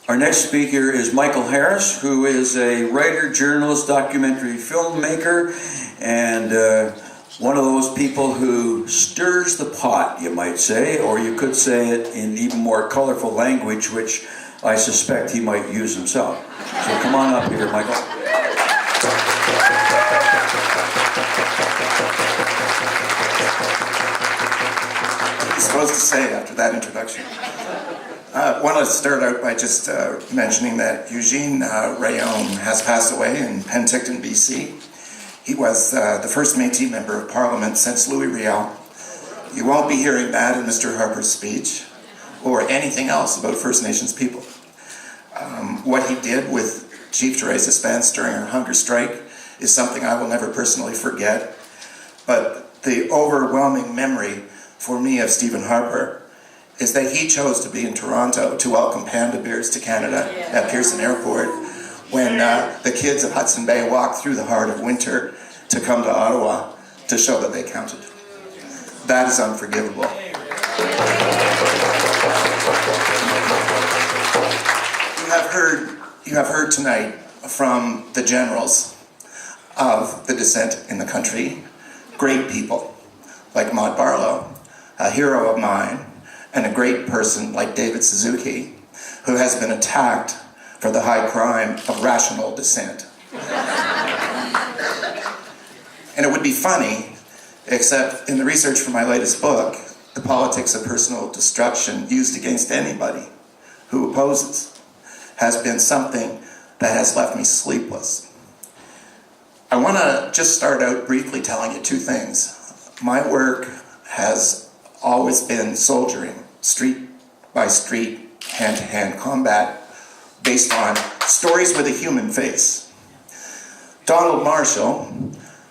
Our next speaker is Michael Harris, who is a writer, journalist, documentary filmmaker, and one of those people who stirs the pot, you might say, or you could say it in even more colorful language, which I suspect he might use himself. So come on up here, Michael. What are you supposed to say after that introduction? I want to start out by just mentioning that Eugene Rayón has passed away in Penticton, BC. He was the first Métis member of Parliament since Louis Riel. You won't be hearing that in Mr. Harper's speech or anything else about First Nations people. What he did with Chief Teresa Spence during her hunger strike is something I will never personally forget. But the overwhelming memory for me of Stephen Harper is that he chose to be in Toronto to welcome panda bears to Canada at Pearson Airport when the kids of Hudson Bay walked through the heart of winter to come to Ottawa to show that they counted. That is unforgivable. You have heard tonight from the generals of the dissent in the country, great people like Maud Barlow, a hero of mine, and a great person like David Suzuki, who has been attacked for the high crime of rational dissent. And it would be funny, except in the research for my latest book, The Politics of Personal Destruction Used Against Anybody Who Opposes, has been something that has left me sleepless. I want to just start out briefly telling you two things. My work has always been soldiering, street by street, hand-to-hand combat, based on stories with a human face. Donald Marshall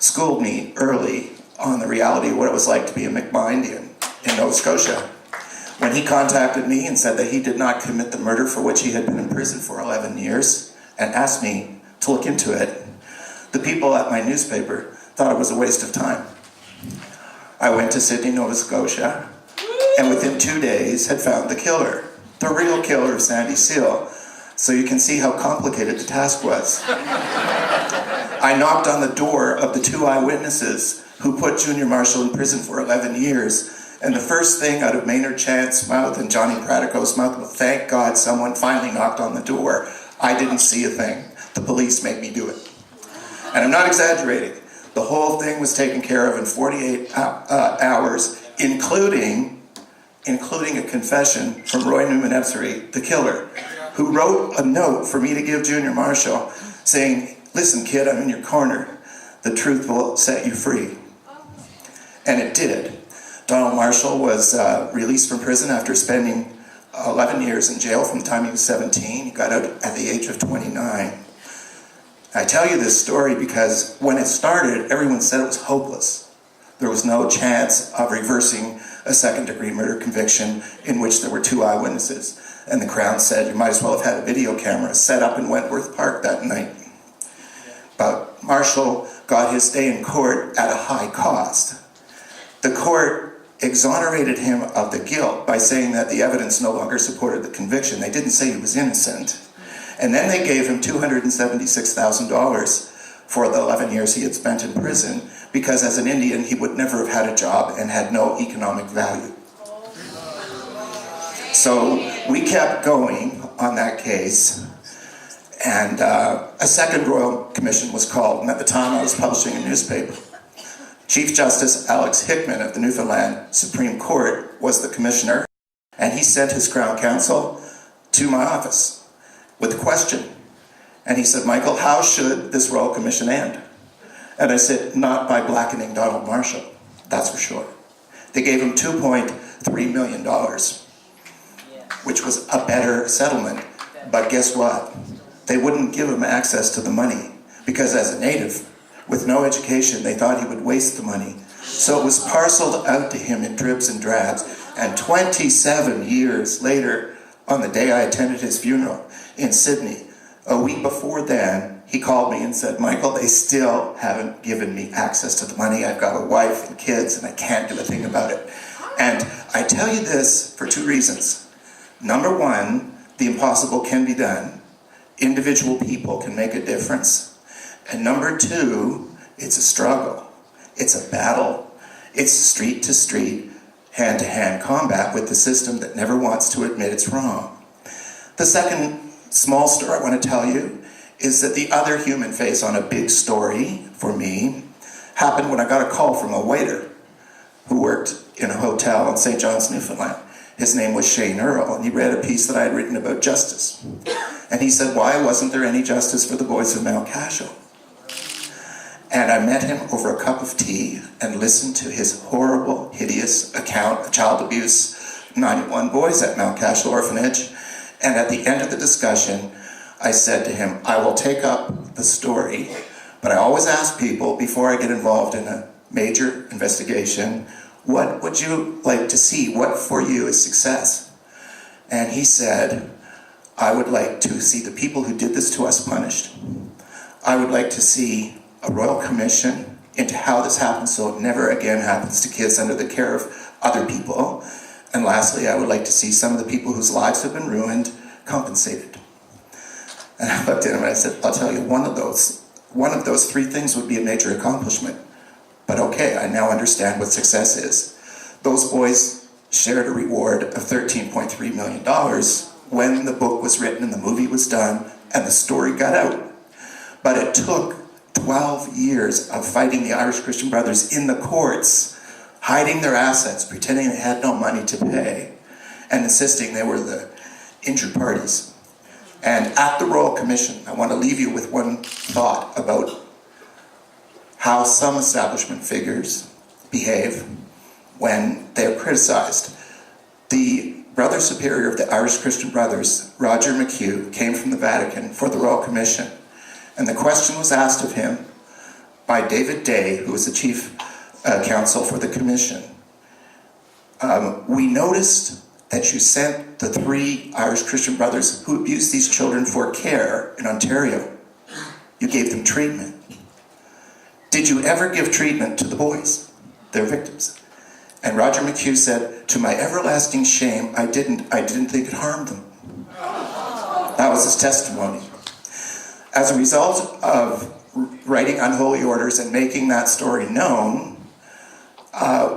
schooled me early on the reality of what it was like to be a Mi'kmaq Indian in Nova Scotia. When he contacted me and said that he did not commit the murder for which he had been in prison for 11 years and asked me to look into it, the people at my newspaper thought it was a waste of time. I went to Sydney, Nova Scotia, and within 2 days had found the killer, the real killer of Sandy Seal. So you can see how complicated the task was. I knocked on the door of the two eyewitnesses who put Junior Marshall in prison for 11 years, and the first thing out of Maynard Chant's mouth and Johnny Pratico's mouth was, "Thank God someone finally knocked on the door. I didn't see a thing. The police made me do it." And I'm not exaggerating. The whole thing was taken care of in 48 hours, including a confession from Roy Newman-Ebsary, the killer, who wrote a note for me to give Junior Marshall saying, "Listen, kid, I'm in your corner. The truth will set you free." And it did. Donald Marshall was released from prison after spending 11 years in jail from the time he was 17. He got out at the age of 29. I tell you this story because when it started, everyone said it was hopeless. There was no chance of reversing a second-degree murder conviction in which there were two eyewitnesses. And the Crown said you might as well have had a video camera set up in Wentworth Park that night. But Marshall got his day in court at a high cost. The court exonerated him of the guilt by saying that the evidence no longer supported the conviction. They didn't say he was innocent. And then they gave him $276,000 for the 11 years he had spent in prison, because as an Indian, he would never have had a job and had no economic value. So we kept going on that case, and a second Royal Commission was called, and at the time I was publishing a newspaper. Chief Justice Alex Hickman of the Newfoundland Supreme Court was the commissioner, and he sent his Crown Counsel to my office with a question. And he said, "Michael, how should this Royal Commission end?" And I said, "Not by blackening Donald Marshall, that's for sure." They gave him $2.3 million, which was a better settlement. But guess what? They wouldn't give him access to the money, because as a native with no education, they thought he would waste the money. So it was parceled out to him in dribs and drabs. And 27 years later, on the day I attended his funeral in Sydney, a week before then, he called me and said, "Michael, they still haven't given me access to the money. I've got a wife and kids and I can't do a thing about it." And I tell you this for two reasons. Number one, the impossible can be done. Individual people can make a difference. And number two, it's a struggle. It's a battle. It's street to street, hand to hand combat with the system that never wants to admit it's wrong. The second small story I want to tell you is that the other human face on a big story for me happened when I got a call from a waiter who worked in a hotel in St. John's, Newfoundland. His name was Shane Earl, and he read a piece that I had written about justice. And he said, why wasn't there any justice for the boys of Mount Cashel? And I met him over a cup of tea and listened to his horrible, hideous account of child abuse, 91 boys at Mount Cashel Orphanage. And at the end of the discussion, I said to him, I will take up the story, but I always ask people before I get involved in a major investigation, what would you like to see? What for you is success? And he said, I would like to see the people who did this to us punished. I would like to see a royal commission into how this happens so it never again happens to kids under the care of other people. And lastly, I would like to see some of the people whose lives have been ruined compensated. And I looked at him and I said, I'll tell you, one of those three things would be a major accomplishment. But okay, I now understand what success is. Those boys shared a reward of $13.3 million when the book was written and the movie was done and the story got out. But it took 12 years of fighting the Irish Christian Brothers in the courts, hiding their assets, pretending they had no money to pay, and insisting they were the injured parties. And at the Royal Commission, I want to leave you with one thought about how some establishment figures behave when they are criticized. The Brother Superior of the Irish Christian Brothers, Roger McHugh, came from the Vatican for the Royal Commission. And the question was asked of him by David Day, who was the chief counsel for the commission. We noticed that you sent the 3 Irish Christian brothers who abused these children for care in Ontario. You gave them treatment. Did you ever give treatment to the boys, their victims? And Roger McHugh said, to my everlasting shame, I didn't think it harmed them. That was his testimony. As a result of writing Unholy Orders and making that story known,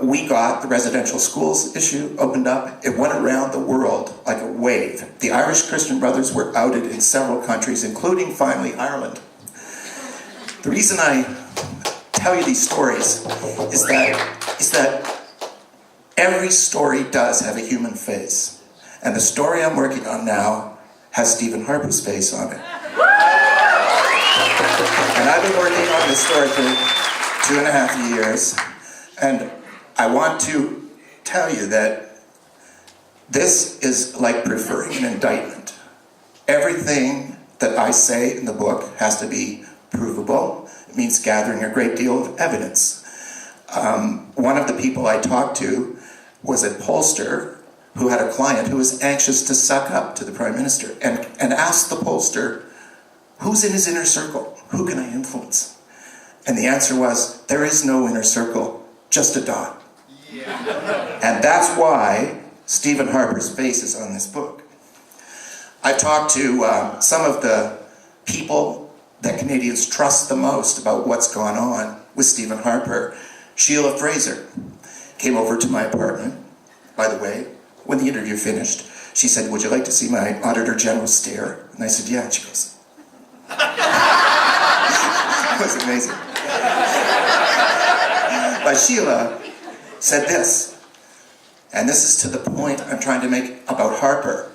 we got the residential schools issue opened up. It went around the world like a wave. The Irish Christian Brothers were outed in several countries, including, finally, Ireland. The reason I tell you these stories is that every story does have a human face. And the story I'm working on now has Stephen Harper's face on it. And I've been working on this story for 2.5 years, and I want to tell you that this is like preferring an indictment. Everything that I say in the book has to be provable. It means gathering a great deal of evidence. One of the people I talked to was a pollster who had a client who was anxious to suck up to the Prime Minister and asked the pollster, who's in his inner circle? Who can I influence? And the answer was, there is no inner circle, just a dot. Yeah. And that's why Stephen Harper's face is on this book. I talked to some of the people that Canadians trust the most about what's gone on with Stephen Harper. Sheila Fraser came over to my apartment, by the way, when the interview finished. She said, would you like to see my Auditor General stare? And I said, yeah. And she goes, it was amazing. But Sheila said this, and this is to the point I'm trying to make about Harper.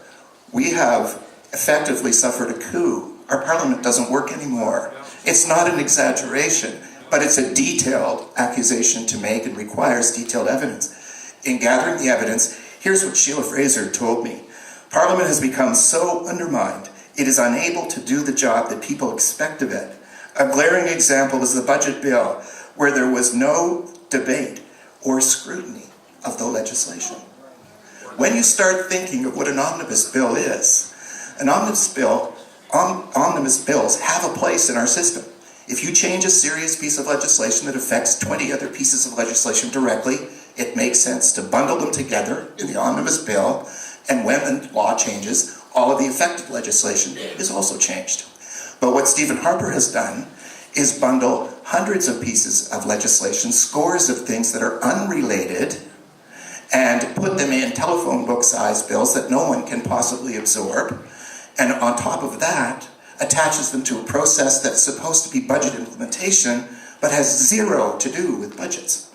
We have effectively suffered a coup. Our parliament doesn't work anymore. It's not an exaggeration, but it's a detailed accusation to make and requires detailed evidence. In gathering the evidence, here's what Sheila Fraser told me. Parliament has become so undermined, it is unable to do the job that people expect of it. A glaring example is the budget bill, where there was no debate or scrutiny of the legislation. When you start thinking of what an omnibus bill is, omnibus bills have a place in our system. If you change a serious piece of legislation that affects 20 other pieces of legislation directly, it makes sense to bundle them together in the omnibus bill, and when the law changes, all of the effective legislation is also changed. But what Stephen Harper has done is bundle hundreds of pieces of legislation, scores of things that are unrelated, and put them in telephone book-sized bills that no one can possibly absorb. And on top of that, attaches them to a process that's supposed to be budget implementation, but has zero to do with budgets.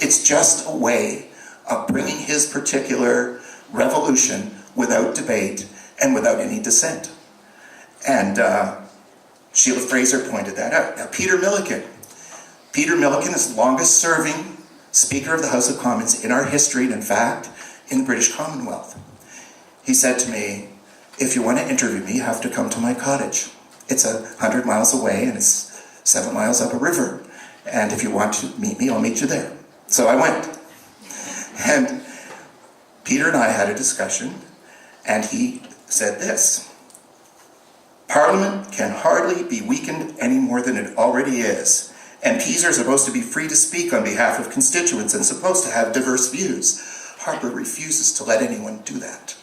It's just a way of bringing his particular revolution without debate and without any dissent. And Sheila Fraser pointed that out. Now, Peter Milliken is the longest serving Speaker of the House of Commons in our history, and in fact, in the British Commonwealth. He said to me, if you want to interview me, you have to come to my cottage. It's 100 miles away and it's 7 miles up a river. And if you want to meet me, I'll meet you there. So I went. And Peter and I had a discussion, and he said this: Parliament can hardly be weakened any more than it already is. MPs are supposed to be free to speak on behalf of constituents and supposed to have diverse views. Harper refuses to let anyone do that.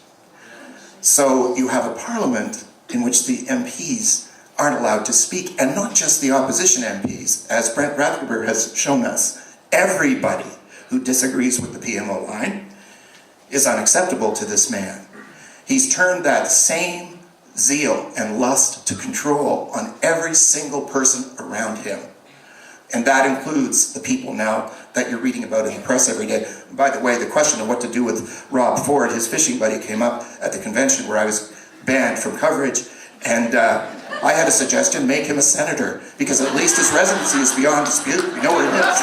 So you have a parliament in which the MPs aren't allowed to speak, and not just the opposition MPs. As Brent Rathgeber has shown us, everybody who disagrees with the PMO line is unacceptable to this man. He's turned that same zeal and lust to control on every single person around him. And that includes the people now that you're reading about in the press every day. By the way, the question of what to do with Rob Ford, his fishing buddy, came up at the convention where I was banned from coverage. And I had a suggestion: make him a senator, because at least his residency is beyond dispute. We know where he lives.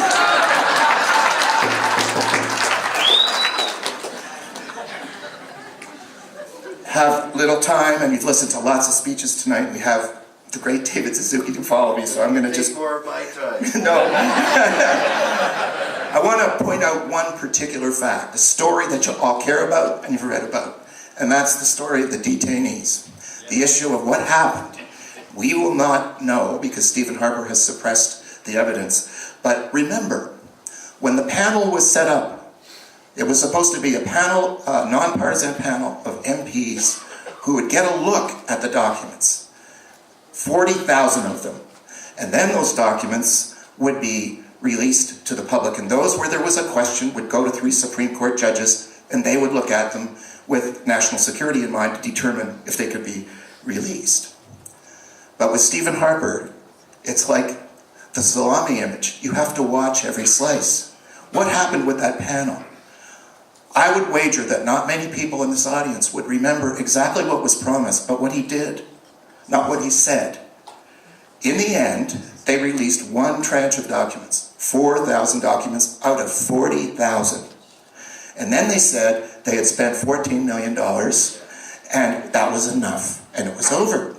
Have little time, and you've listened to lots of speeches tonight. We have the great David Suzuki to follow me, so I'm going to just... Take more of my time. No. I want to point out one particular fact, a story that you all care about and you've read about, and that's the story of the detainees. The issue of what happened. We will not know because Stephen Harper has suppressed the evidence. But remember, when the panel was set up, it was supposed to be a panel, a nonpartisan panel of MPs who would get a look at the documents. 40,000 of them. And then those documents would be released to the public. And those where there was a question would go to 3 Supreme Court judges, and they would look at them with national security in mind to determine if they could be released. But with Stephen Harper, it's like the salami image. You have to watch every slice. What happened with that panel? I would wager that not many people in this audience would remember exactly what was promised, but what he did. Not what he said. In the end, they released one tranche of documents, 4,000 documents out of 40,000. And then they said they had spent $14 million, and that was enough, and it was over.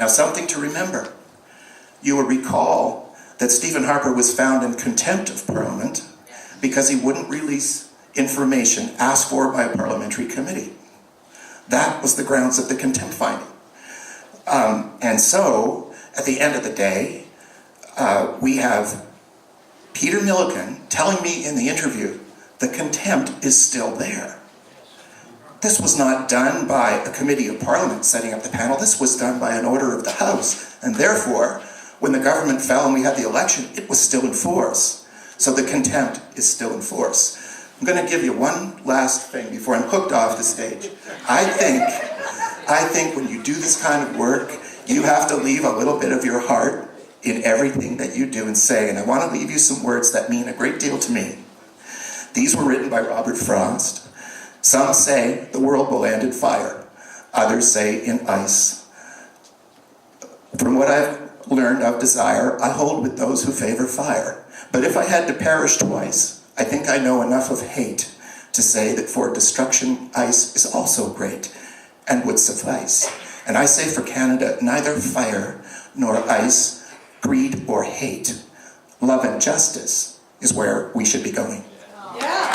Now, something to remember. You will recall that Stephen Harper was found in contempt of Parliament because he wouldn't release information asked for by a parliamentary committee. That was the grounds of the contempt finding. And so, at the end of the day, we have Peter Milliken telling me in the interview, the contempt is still there. This was not done by a committee of Parliament setting up the panel. This was done by an order of the House. And therefore, when the government fell and we had the election, it was still in force. So the contempt is still in force. I'm going to give you one last thing before I'm hooked off the stage. I think when you do this kind of work, you have to leave a little bit of your heart in everything that you do and say. And I want to leave you some words that mean a great deal to me. These were written by Robert Frost. Some say the world will end in fire. Others say in ice. From what I've learned of desire, I hold with those who favor fire. But if I had to perish twice, I think I know enough of hate to say that for destruction, ice is also great and would suffice. And I say for Canada, neither fire nor ice, greed or hate, love and justice is where we should be going. Yeah.